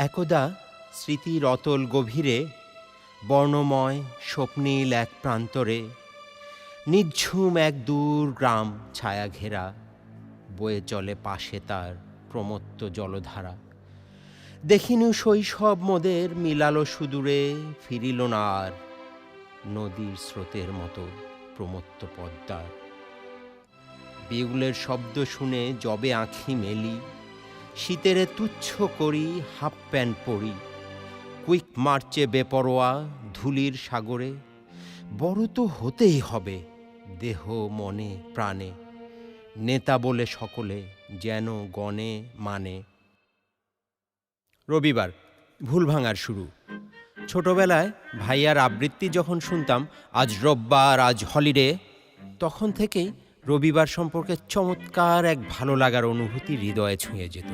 একদা স্মৃতির অতল গভীরে বর্ণময় স্বপ্নীল এক প্রান্তরে নিঝুম এক দূর গ্রাম ছায়া ঘেরা বয়ে চলে পাশে তার প্রমত্ত জলধারা। দেখিনু শৈশব মোদের মিলালো সুদূরে, ফিরিল না আর নদীর স্রোতের মতো প্রমত্ত পদ্মার। বিউলের শব্দ শুনে যবে আঁখি মেলি, শীতেরে তুচ্ছ করি হাফ প্যান্ট পরি, কুইক মার্চে বেপরোয়া ধুলির সাগরে। বড় তো হতেই হবে দেহ মনে প্রাণে, নেতা বলে সকলে যেন গণে মানে। রবিবার ভুল ভাঙার শুরু। ছোটবেলায় ভাইয়ার আবৃত্তি যখন শুনতাম, আজ রোববার, আজ হলিডে, তখন থেকেই রবিবার সম্পর্কে চমৎকার এক ভালো লাগার অনুভূতি হৃদয়ে ছুঁয়ে যেত।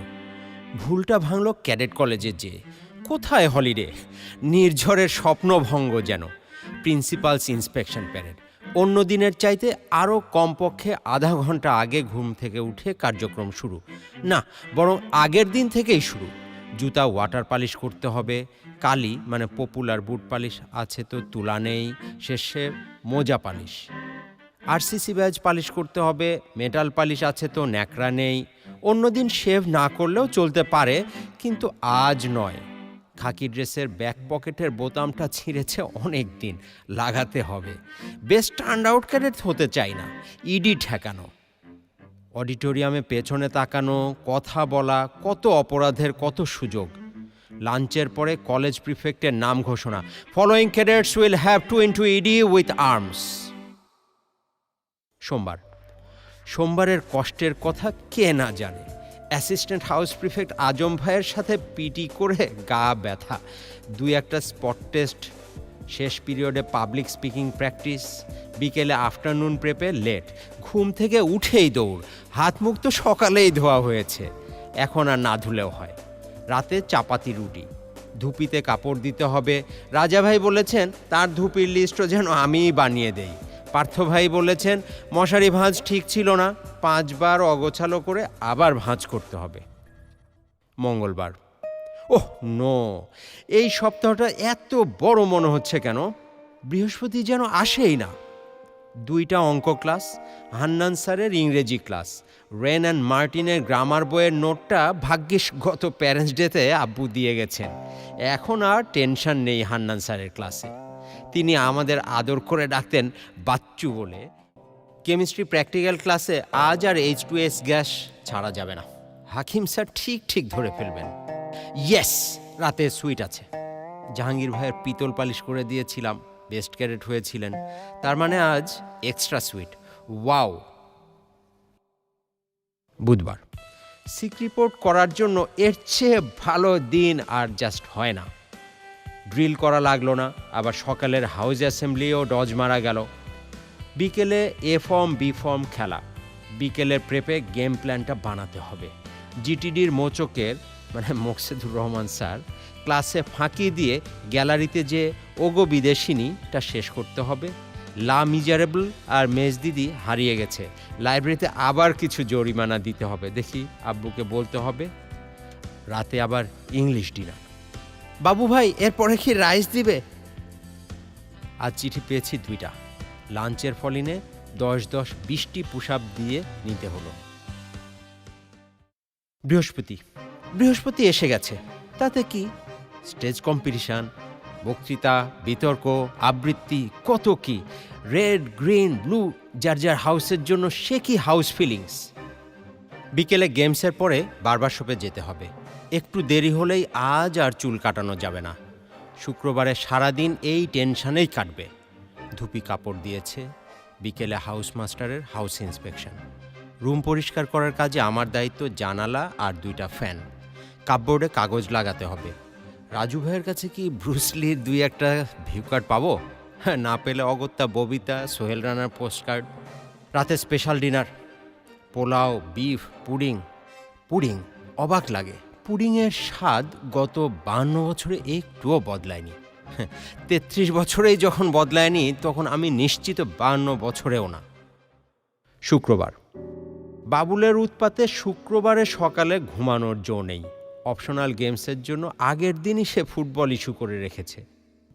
ভুলটা ভাঙল ক্যাডেট কলেজে যে, কোথায় হলিডে, নির্ঝরের স্বপ্নভঙ্গ যেন। প্রিন্সিপালস ইন্সপেকশন প্যারেড, অন্য দিনের চাইতে আরও কমপক্ষে আধা ঘন্টা আগে ঘুম থেকে উঠে কার্যক্রম শুরু। না, বরং আগের দিন থেকেই শুরু। জুতা ওয়াটার পালিশ করতে হবে, কালি মানে পপুলার বুট পালিশ আছে তো তুলা নেই, শেষে মোজা পালিশ। আরসিসি ব্যাজ পালিশ করতে হবে, মেটাল পালিশ আছে তো ন্যাকড়া নেই। অন্যদিন শেভ না করলেও চলতে পারে, কিন্তু আজ নয়। খাকি ড্রেসের ব্যাক পকেটের বোতামটা ছিঁড়েছে অনেক দিন, লাগাতে হবে। বেস্ট টার্ন আউট ক্যাডেট হতে চাই না, ইডি ঠেকানো। অডিটোরিয়ামে পেছনে তাকানো, কথা বলা, কত অপরাধের কত সুযোগ। লাঞ্চের পরে কলেজ প্রিফেক্টের নাম ঘোষণা, following cadets will have to into ID with arms. সোমবারের কষ্টের কথা কে না জানে। অ্যাসিস্ট্যান্ট হাউস প্রিফেক্ট আজম ভাইয়ের সাথে পিটি করে গা ব্যথা, দুই একটা স্পট টেস্ট, শেষ পিরিয়ডে পাবলিক স্পিকিং প্র্যাকটিস, বিকেলে আফটারনুন প্রেপে লেট, ঘুম থেকে উঠেই দৌড়, হাত মুখ তো সকালেই ধোয়া হয়েছে, এখন আর না ধুলেও হয়। রাতে চাপাতি রুটি, ধুপিতে কাপড় দিতে হবে। রাজা ভাই বলেছেন তার ধুপির লিস্টও যেন আমিই বানিয়ে দেই। পার্থ ভাই বলেছেন মশারি ভাঁজ ঠিক ছিল না, 5 বার অগোছালো করে আবার ভাঁজ করতে হবে। মঙ্গলবার, ওহ নো, এই সপ্তাহটা এত বড় মনে হচ্ছে কেন? বৃহস্পতি যেন আসেই না। 2টা অঙ্ক ক্লাস, হান্নান স্যারের ইংরেজি ক্লাস, রেন অ্যান্ড মার্টিনের গ্রামার বইয়ের নোটটা ভাগ্যিস গত প্যারেন্টস ডেতে আব্বু দিয়ে গেছেন। এখন আর টেনশন নেই হান্নান স্যারের ক্লাসে। তিনি আমাদের আদর করে ডাকতেন বাচ্চু বলে। কেমিস্ট্রি প্র্যাকটিক্যাল ক্লাসে আজ আর H2S গ্যাস ছাড়া যাবে না, হাকিম স্যার ঠিক ধরে ফেলবেন। ইয়েস, রাতে সুইট আছে। জাহাঙ্গীর ভাইয়ের পিতল পালিশ করে দিয়েছিলাম, বেস্ট ক্যাডেট হয়েছিলেন, তার মানে আজ এক্সট্রা সুইট। ওয়াও। বুধবার, সিক রিপোর্ট করার জন্য এর চেয়ে ভালো দিন আর জাস্ট হয় না। ড্রিল করা লাগলো না, আবার সকালের হাউস অ্যাসেম্বলিও ডজ মারা গেল। বিকেলে এ ফর্ম বি ফর্ম খেলা, বিকেলের প্রেপে গেম প্ল্যানটা বানাতে হবে। জিটিডির মোচকের মানে মোকসেদুর রহমান স্যার ক্লাসে ফাঁকি দিয়ে গ্যালারিতে যে ওগো বিদেশিনীটা শেষ করতে হবে। লা মিজারেবল আর মেজ দিদি হারিয়ে গেছে, লাইব্রেরিতে আবার কিছু জরিমানা দিতে হবে, দেখি আব্বুকে বলতে হবে। রাতে আবার ইংলিশ ডিনার। বাবু ভাই এরপরে কি রাইস দিবে? আজ চিঠি পেয়েছি 2টা। লাঞ্চের ফলিনে 10-20টি পুশ আপ দিয়ে নিতে হলো। বৃহস্পতি এসে গেছে, তাতে কি? স্টেজ কম্পিটিশন, বক্তৃতা, বিতর্ক, আবৃত্তি, কত কি। রেড, গ্রিন, ব্লু, যার হাউসের জন্য সে কি হাউস ফিলিংস। বিকেলে গেমসের পরে বারবার শপে যেতে হবে। একটু দেরি হলেই আজ আর চুল কাটানো যাবে না। শুক্রবারে সারাদিন এই টেনশনেই কাটবে। ধুপি কাপড় দিয়েছে, বিকেলে হাউস মাস্টারের হাউস ইন্সপেকশন। রুম পরিষ্কার করার কাজে আমার দায়িত্ব জানালা আর 2টা ফ্যান। কাপবোর্ডে কাগজ লাগাতে হবে। রাজু ভাইয়ের কাছে কি ব্রুসলির 2-1টা ভিউ কার্ড পাবো? হ্যাঁ, না পেলে অগত্যা ববিতা, সোহেল রানার পোস্ট কার্ড। রাতে special dinner, pulao, beef, pudding. অবাক লাগে, পুডিংয়ের স্বাদ গত 52 বছরে একটুও বদলায়নি। 33 বছরেই যখন বদলায়নি, তখন আমি নিশ্চিত 52 বছরেও না। শুক্রবার, বাবুলের উৎপাতে শুক্রবারে সকালে ঘুমানোর জো নেই। অপশনাল গেমসের জন্য আগের দিনই সে ফুটবল ইস্যু করে রেখেছে।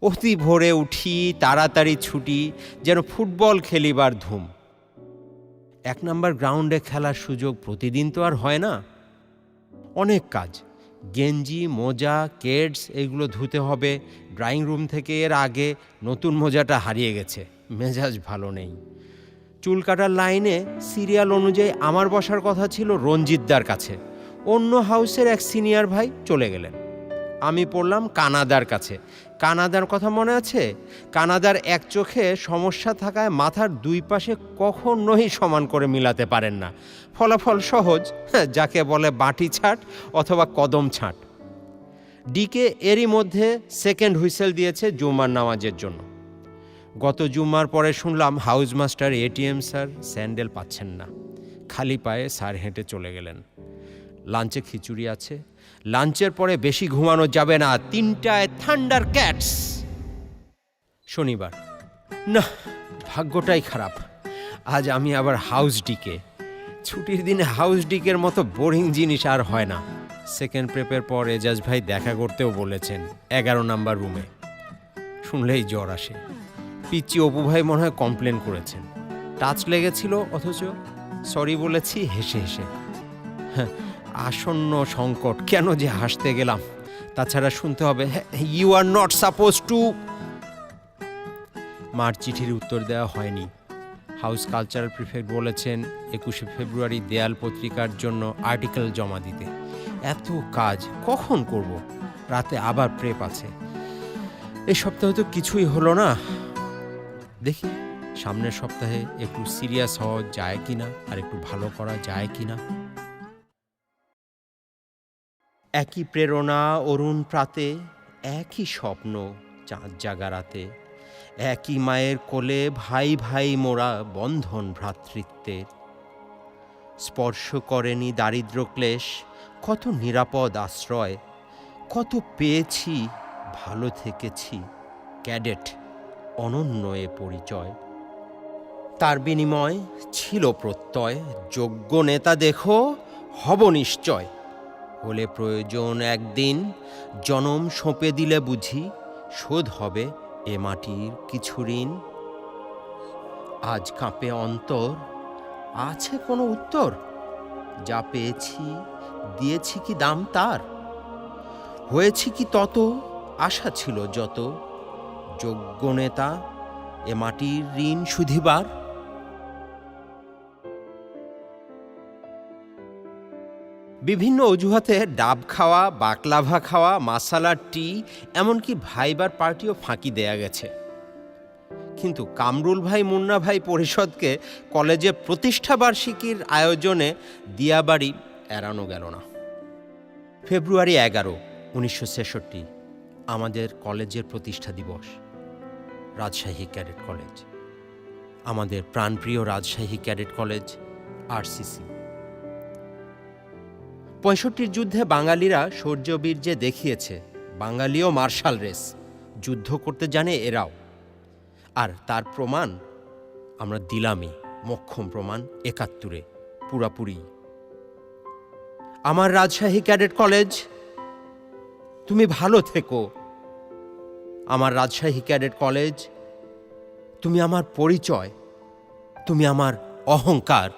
অতি ভোরে উঠি, তাড়াতাড়ি ছুটি, যেন ফুটবল খেলিবার ধুম। 1 নম্বর গ্রাউন্ডে খেলার সুযোগ প্রতিদিন তো আর হয় না। অনেক কাজ, গেঞ্জি, মোজা, কেডস এগুলো ধুতে হবে। ড্রয়িং রুম থেকে এর আগে নতুন মোজাটা হারিয়ে গেছে, মেজাজ ভালো নেই। চুল কাটার লাইনে সিরিয়াল অনুযায়ী আমার বসার কথা ছিল রঞ্জিতদার কাছে, অন্য হাউসের এক সিনিয়র ভাই চলে গেলেন। আমি পড়লাম কানাদার কাছে। কানাদার কথা মনে আছে? কানাদার এক চোখে সমস্যা থাকায় মাথার 2 পাশে কখনোই সমান করে মিলাতে পারেন না। ফলাফল সহজ, যাকে বলে বাটি ছাট অথবা কদম ছাট। ডিকে এরই মধ্যে সেকেন্ড হুইসেল দিয়েছে জুম্মার নামাজের জন্য। গত জুম্মার পরে শুনলাম house master ATM sir sandal পাচ্ছেন না, খালি পায়ে স্যার হেঁটে চলে গেলেন। লাঞ্চে খিচুড়ি আছে, লাঞ্চের পরে বেশি ঘুমানো যাবে না, 3টায় থান্ডার ক্যাটস। শনিবার, না ভাগ্যটাই খারাপ, আজ আমি আবার হাউস ডিকে। ছুটির দিনে হাউস ডিকের মতো বোরিং জিনিস আর হয় না। সেকেন্ড প্রেপের পর এজাজ ভাই দেখা করতেও বলেছেন 11 নম্বর রুমে। শুনলেই জ্বর আসে। পিচ্চি অপু ভাই মনে হয় কমপ্লেন করেছেন, টাচ লেগেছিল অথচ সরি বলেছি হেসে হেসে। আসন্ন সংকট, কেন যে হাসতে গেলাম। তাছাড়া শুনতে হবে you are not suppose to. মার চিঠির উত্তর দেওয়া হয়নি। হাউস কালচারাল প্রিফেক্ট বলেছেন 21শে ফেব্রুয়ারি দেয়াল পত্রিকার জন্য আর্টিকেল জমা দিতে। এত কাজ কখন করব? রাতে আবার প্রেপ আছে। এই সপ্তাহে তো কিছুই হলো না। দেখি সামনের সপ্তাহে একটু সিরিয়াস হওয়া যায় কিনা, আর একটু ভালো করা যায় কিনা। একই প্রেরণা অরুণ প্রাতে, একই স্বপ্ন চাঁদ জাগা রাতে, একই মায়ের কোলে ভাই ভাই মোরা বন্ধন ভ্রাতৃত্বের। স্পর্শ করেনি দারিদ্র ক্লেশ, কত নিরাপদ আশ্রয়, কত পেয়েছি, ভালো থেকেছি, ক্যাডেট অনন্য এ পরিচয়। তার বিনিময় ছিল প্রত্যয়, যোগ্য নেতা দেখো হব নিশ্চয়। হলে প্রয়োজন একদিন জনম সঁপে দিলে বুঝি শোধ হবে এ মাটির কিছু ঋণ। আজ কাঁপে অন্তর, আছে কোনো উত্তর? যা পেয়েছি দিয়েছি কি দাম তার? হয়েছি কি তত, আশা ছিল যত, যোগ্য নেতা এ মাটির ঋণ শুধিবার? বিভিন্ন অজুহাতে ডাব খাওয়া, বাকলাভা খাওয়া, মাসালা টি, এমনকি ভাইবার পার্টিও ফাঁকি দেয়া গেছে। কিন্তু কামরুল ভাই মুন্না ভাই পরিষদকে কলেজে প্রতিষ্ঠাবার্ষিকীর আয়োজনে দিয়াবাড়ি এড়ানো গেল না। ফেব্রুয়ারি 11, 1966 আমাদের কলেজের প্রতিষ্ঠা দিবস। রাজশাহী ক্যাডেট কলেজ, আমাদের প্রাণপ্রিয় রাজশাহী ক্যাডেট কলেজ, আরসিসি। 65 যুদ্ধে বাঙালিরা শৌর্যবীর্যে দেখিয়েছে, বাঙালিও মার্শাল রেস, যুদ্ধ করতে জানে এরাও। আর তার প্রমাণ আমরা দিলামই, মোক্ষম প্রমাণ 71 পুরাপুরি। আমার রাজশাহী ক্যাডেট কলেজ, তুমি ভালো থেকো। আমার রাজশাহী ক্যাডেট কলেজ, তুমি আমার পরিচয়, তুমি আমার অহংকার।